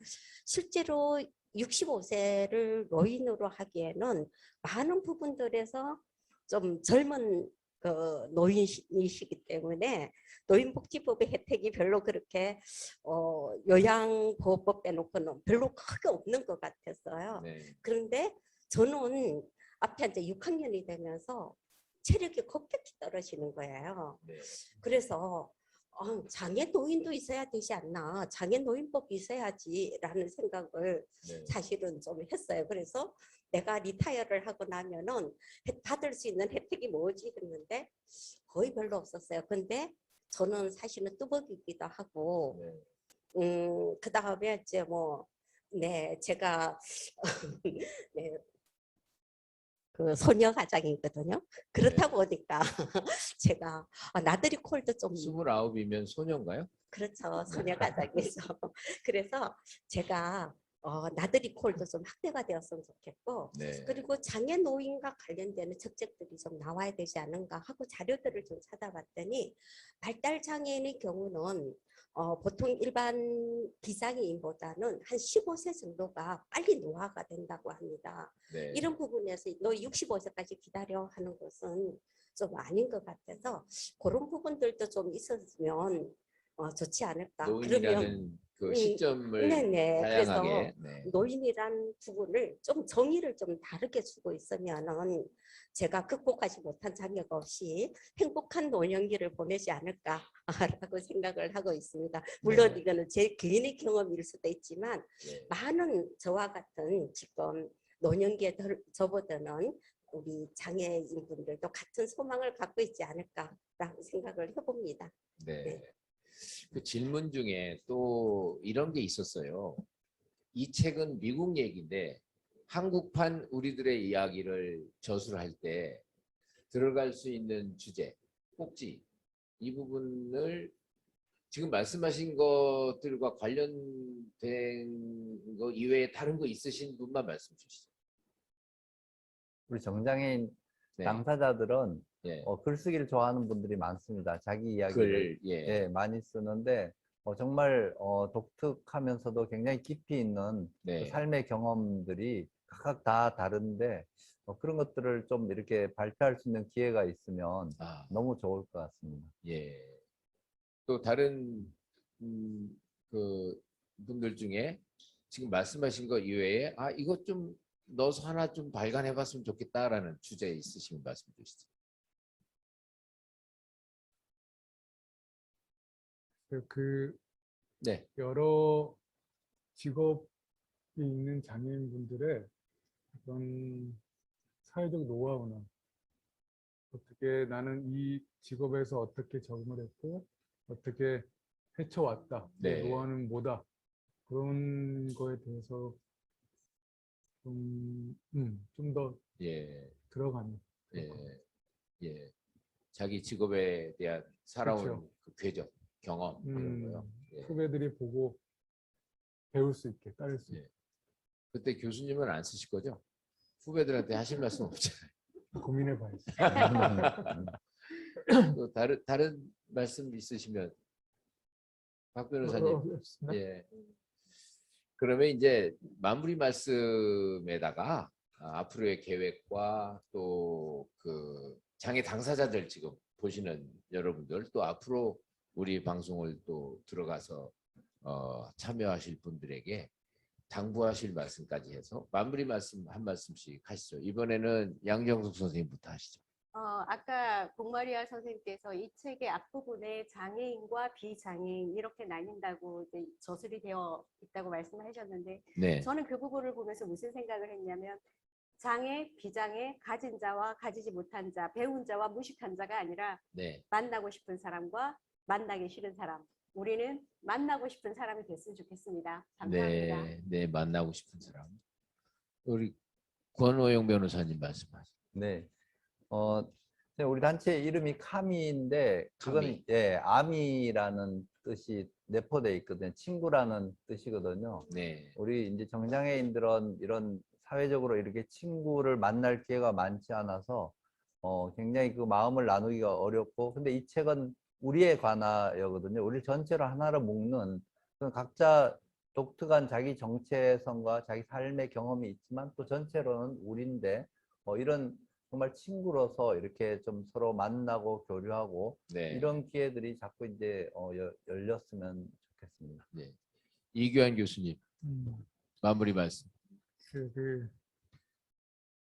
실제로 65세를 노인으로 하기에는 많은 부분들에서 좀 젊은 노인이시기 때문에 노인복지법의 혜택이 별로 그렇게 요양보호법 빼놓고는 별로 크게 없는 것 같았어요. 네. 그런데 저는 앞에 이제 6학년이 되면서 체력이 급격히 떨어지는 거예요. 네. 그래서 장애 노인도 있어야 되지 않나, 장애 노인법이 있어야지라는 생각을 네. 사실은 좀 했어요. 그래서 내가 리타이어를 하고 나면은 받을 수 있는 혜택이 뭐지 했는데 거의 별로 없었어요. 근데 저는 사실은 뚜벅이기도 하고, 네. 그 다음에 이제 뭐, 네, 제가 네, 그 소녀 가장이거든요. 그렇다 보니까 제가 나들이 콜도 좀 29이면 소녀인가요? 그렇죠. 소녀 가장이죠. 그래서 제가 나들이 콜도 좀 확대가 되었으면 좋겠고, 네. 그리고 장애 노인과 관련되는 정책들이 좀 나와야 되지 않은가 하고 자료들을 좀 찾아봤더니 발달 장애인의 경우는 보통 일반 비장애인보다는 한 15세 정도가 빨리 노화가 된다고 합니다. 네. 이런 부분에서 너 65세까지 기다려 하는 것은 좀 아닌 것 같아서 그런 부분들도 좀 있었으면 좋지 않을까. 노인이라는 그 시점을 네네. 다양하게. 그래서 네. 노인이란 부분을 좀 정의를 좀 다르게 주고 있으면은 제가 극복하지 못한 장애가 없이 행복한 노년기를 보내지 않을까라고 생각을 하고 있습니다. 물론 네. 이거는 제 개인의 경험일 수도 있지만 네. 많은 저와 같은 지금 노년기에 접어드는 우리 장애인 분들도 같은 소망을 갖고 있지 않을까라고 생각을 해봅니다. 네. 네. 그 질문 중에 또 이런 게 있었어요. 이 책은 미국 얘기인데 한국판 우리들의 이야기를 저술할 때 들어갈 수 있는 주제, 꼭지 이 부분을 지금 말씀하신 것들과 관련된 거 이외에 다른 거 있으신 분만 말씀 주시죠. 우리 정장애인 네. 당사자들은 예. 글쓰기를 좋아하는 분들이 많습니다. 자기 이야기를 글, 예. 예, 많이 쓰는데 정말 독특하면서도 굉장히 깊이 있는 네. 그 삶의 경험들이 각각 다 다른데 그런 것들을 좀 이렇게 발표할 수 있는 기회가 있으면 너무 좋을 것 같습니다. 예. 또 다른 그 분들 중에 지금 말씀하신 거 이외에 이것 좀 넣어서 하나 좀 발간해봤으면 좋겠다라는 주제 있으시면 말씀 주시죠. 네. 여러 직업이 있는 장애인분들의 어떤 사회적 노하우나 어떻게 나는 이 직업에서 어떻게 적응을 했고 어떻게 헤쳐왔다. 내 네. 노하우는 뭐다. 그런 거에 대해서 좀 더 예. 들어가는. 예. 자기 직업에 대한 살아온 그렇죠. 그 궤적, 경험 이런 거요. 예. 후배들이 보고 배울 수 있게 따를 수 있게. 예. 그때 교수님은 안 쓰실 거죠? 후배들한테 하실 말씀 없잖아요. 고민해 봐야지. 또 다른 말씀 있으시면 박 변호사님. 예. 그러면 이제 마무리 말씀에다가 앞으로의 계획과 또 그 장애 당사자들 지금 보시는 여러분들 또 앞으로 우리 방송을 또 들어가서 참여하실 분들에게 당부하실 말씀까지 해서 마무리 말씀 한 말씀씩 하시죠. 이번에는 양정숙 선생님부터 하시죠. 아까 복마리아 선생님께서 이 책의 앞부분에 장애인과 비장애인 이렇게 나뉜다고 이제 저술이 되어 있다고 말씀하셨는데 네. 저는 그 부분을 보면서 무슨 생각을 했냐면 장애, 비장애, 가진 자와 가지지 못한 자, 배운 자와 무식한 자가 아니라 네. 만나고 싶은 사람과 만나기 싫은 사람. 우리는 만나고 싶은 사람이 됐으면 좋겠습니다. 감사합니다. 네, 네, 만나고 싶은 사람. 우리 권호영 변호사님 말씀하세요. 네. 우리 단체 이름이 카미인데 그거는 카미. 예, 아미라는 뜻이 내포되어 있거든요. 친구라는 뜻이거든요. 네. 우리 이제 정장애인들은 이런 사회적으로 이렇게 친구를 만날 기회가 많지 않아서 굉장히 그 마음을 나누기가 어렵고 근데 이 책은 우리에 관하여거든요. 우리 전체로 하나로 묶는 각자 독특한 자기 정체성과 자기 삶의 경험이 있지만 또 전체로는 우리인데 이런 정말 친구로서 이렇게 좀 서로 만나고 교류하고 네. 이런 기회들이 자꾸 이제 열렸으면 좋겠습니다. 네. 이규환 교수님 마무리 말씀.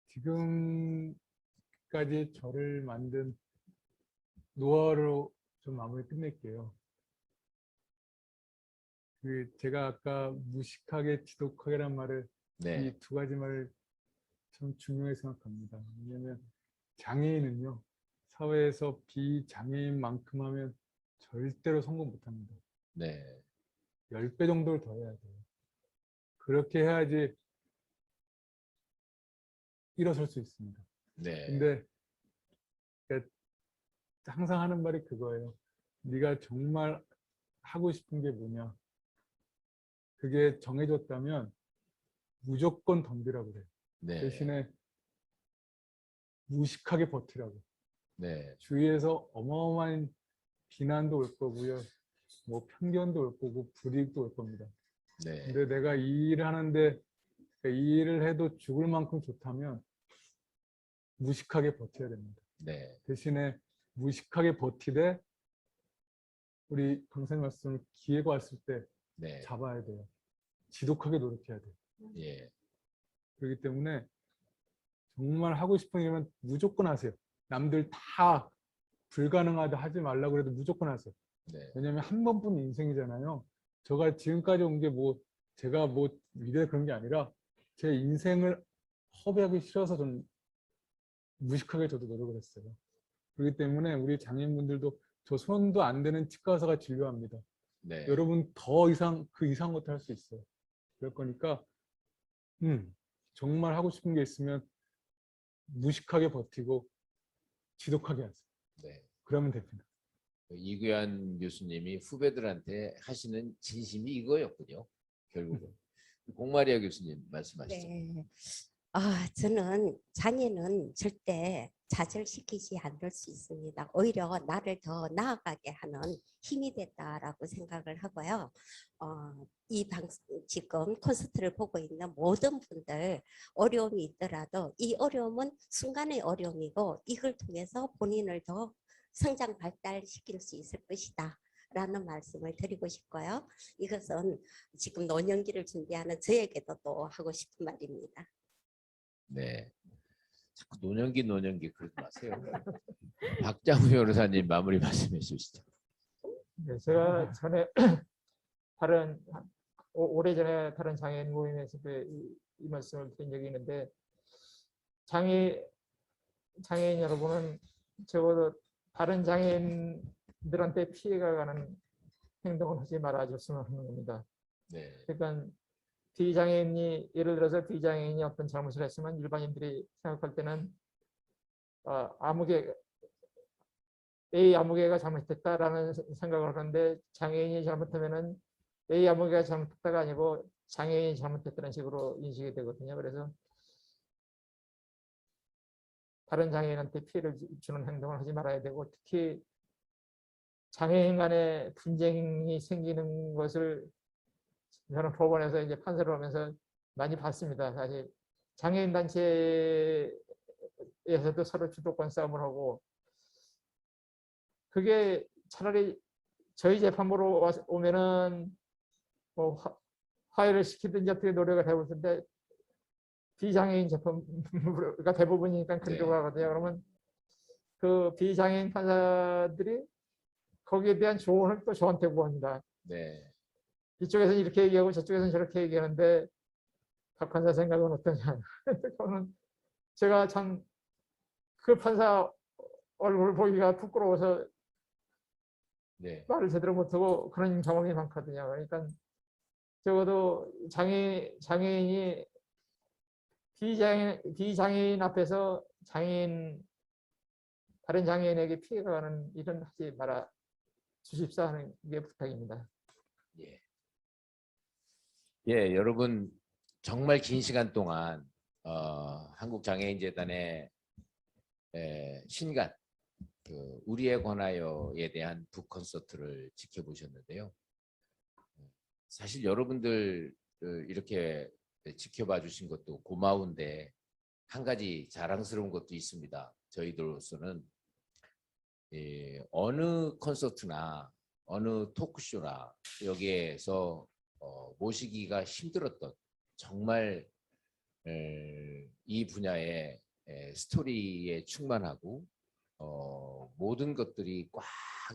지금 여기까지 저를 만든 노하우로 좀 마무리 끝낼게요. 제가 아까 무식하게 지독하게란 말을 네. 이 두 가지 말을 참 중요하게 생각합니다. 왜냐하면 장애인은요, 사회에서 비장애인만큼 하면 절대로 성공 못합니다. 네. 10배 정도를 더 해야 돼요. 그렇게 해야지 일어설 수 있습니다. 네. 근데 그러니까 항상 하는 말이 그거예요. 네가 정말 하고 싶은 게 뭐냐. 그게 정해졌다면 무조건 덤비라고 그래요. 네. 대신에 무식하게 버티라고. 네. 주위에서 어마어마한 비난도 올 거고요. 뭐 편견도 올 거고 불이익도 올 겁니다. 네. 근데 내가 이 일을 하는데 이 일을 해도 죽을 만큼 좋다면 무식하게 버텨야 됩니다. 네. 대신에 무식하게 버티되 우리 강사님 말씀 기회가 왔을 때 네. 잡아야 돼요. 지독하게 노력해야 돼요. 예. 그렇기 때문에 정말 하고 싶은 일은 무조건 하세요. 남들 다 불가능하다 하지 말라고 해도 무조건 하세요. 네. 왜냐하면 한 번뿐 인생이잖아요. 제가 지금까지 온 게 뭐 제가 뭐 위대 그런 게 아니라 제 인생을 허비하기 싫어서 좀 무식하게 저도 노력을 했어요. 그렇기 때문에 우리 장애인분들도 저 손도 안 되는 치과 의사가 진료합니다. 네. 여러분 더 이상 그 이상 것도 할 수 있어요. 그럴 거니까 정말 하고 싶은 게 있으면 무식하게 버티고 지독하게 하세요. 네. 그러면 됩니다. 이규환 교수님이 후배들한테 하시는 진심이 이거였군요. 결국은. 공마리아 교수님 말씀하시죠. 네. 저는 장애는 절대 좌절시키지 않을 수 있습니다. 오히려 나를 더 나아가게 하는 힘이 됐다라고 생각을 하고요. 지금 콘서트를 보고 있는 모든 분들 어려움이 있더라도 이 어려움은 순간의 어려움이고 이걸 통해서 본인을 더 성장 발달시킬 수 있을 것이다. 라는 말씀을 드리고 싶고요. 이것은 지금 노년기를 준비하는 저에게도 또 하고 싶은 말입니다. 네. 자꾸 노년기 그러지 마세요. 박장우 변호사님 마무리 말씀해 주시죠. 네, 제가 전에 다른 오래전에 다른 장애인 모임에서 이 말씀을 드린 적이 있는데 장애인 여러분은 적어도 다른 장애인들한테 피해가 가는 행동을 하지 말아줬으면 하는 겁니다. 네. 그러니까 비장애인이 예를 들어서 비장애인이 어떤 잘못을 했으면 일반인들이 생각할 때는 A 아무개가 잘못했다라는 생각을 하는데 장애인이 잘못하면은 A 아무개가 잘못했다가 아니고 장애인이 잘못했다는 식으로 인식이 되거든요. 그래서 다른 장애인한테 피해를 주는 행동을 하지 말아야 되고 특히 장애인 간의 분쟁이 생기는 것을 저는 법원에서 이제 판사를 하면서 많이 봤습니다. 사실 장애인 단체에서도 서로 주도권 싸움을 하고 그게 차라리 저희 재판부로 오면은 뭐 화해를 시키든지 어떻게 노력을 해볼 텐데 비장애인 재판부가 대부분이니까 그리로 가거든요. 그러면 그 비장애인 판사들이 거기에 대한 조언을 또 저한테 구합니다. 네. 이쪽에서는 이렇게 얘기하고 저쪽에서는 저렇게 얘기하는데 박 판사 생각은 어떠냐. 저는 제가 참 그 판사 얼굴 보기가 부끄러워서 네. 말을 제대로 못하고 그런 경험이 많거든요. 그러니까 적어도 장애인이 비장애인 앞에서 다른 장애인에게 피해가 가는 일은 하지 말아 주십사 하는 게 부탁입니다. 예. 예, 여러분 정말 긴 시간 동안 한국장애인재단의 신간 우리에 관하여에 대한 북콘서트를 지켜보셨는데요. 사실 여러분들 이렇게 지켜봐 주신 것도 고마운데 한 가지 자랑스러운 것도 있습니다. 저희들로서는 어느 콘서트나 어느 토크쇼나 여기에서 모시기가 힘들었던 정말 이 분야에 스토리에 충만하고 모든 것들이 꽉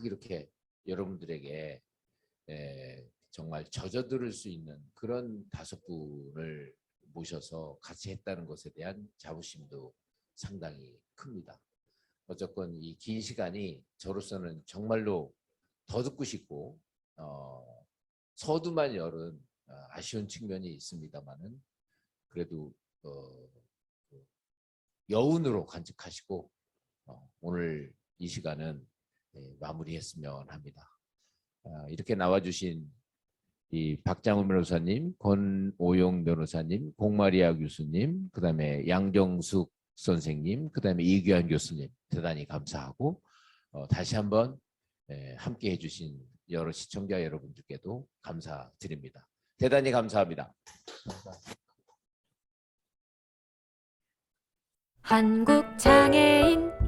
이렇게 여러분들에게 정말 젖어들을 수 있는 그런 5분을 모셔서 같이 했다는 것에 대한 자부심도 상당히 큽니다. 어쨌건 이 긴 시간이 저로서는 정말로 더 듣고 싶고 서두만 열은 아쉬운 측면이 있습니다만은 그래도 여운으로 간직하시고 오늘 이 시간은 마무리했으면 합니다. 이렇게 나와주신 이 박장훈 변호사님, 권오용 변호사님, 공마리아 교수님, 그다음에 양정숙 선생님, 그다음에 이규환 교수님 대단히 감사하고 다시 한번 함께 해주신 여러 시청자 여러분들께도 감사드립니다. 대단히 감사합니다. 한국장애인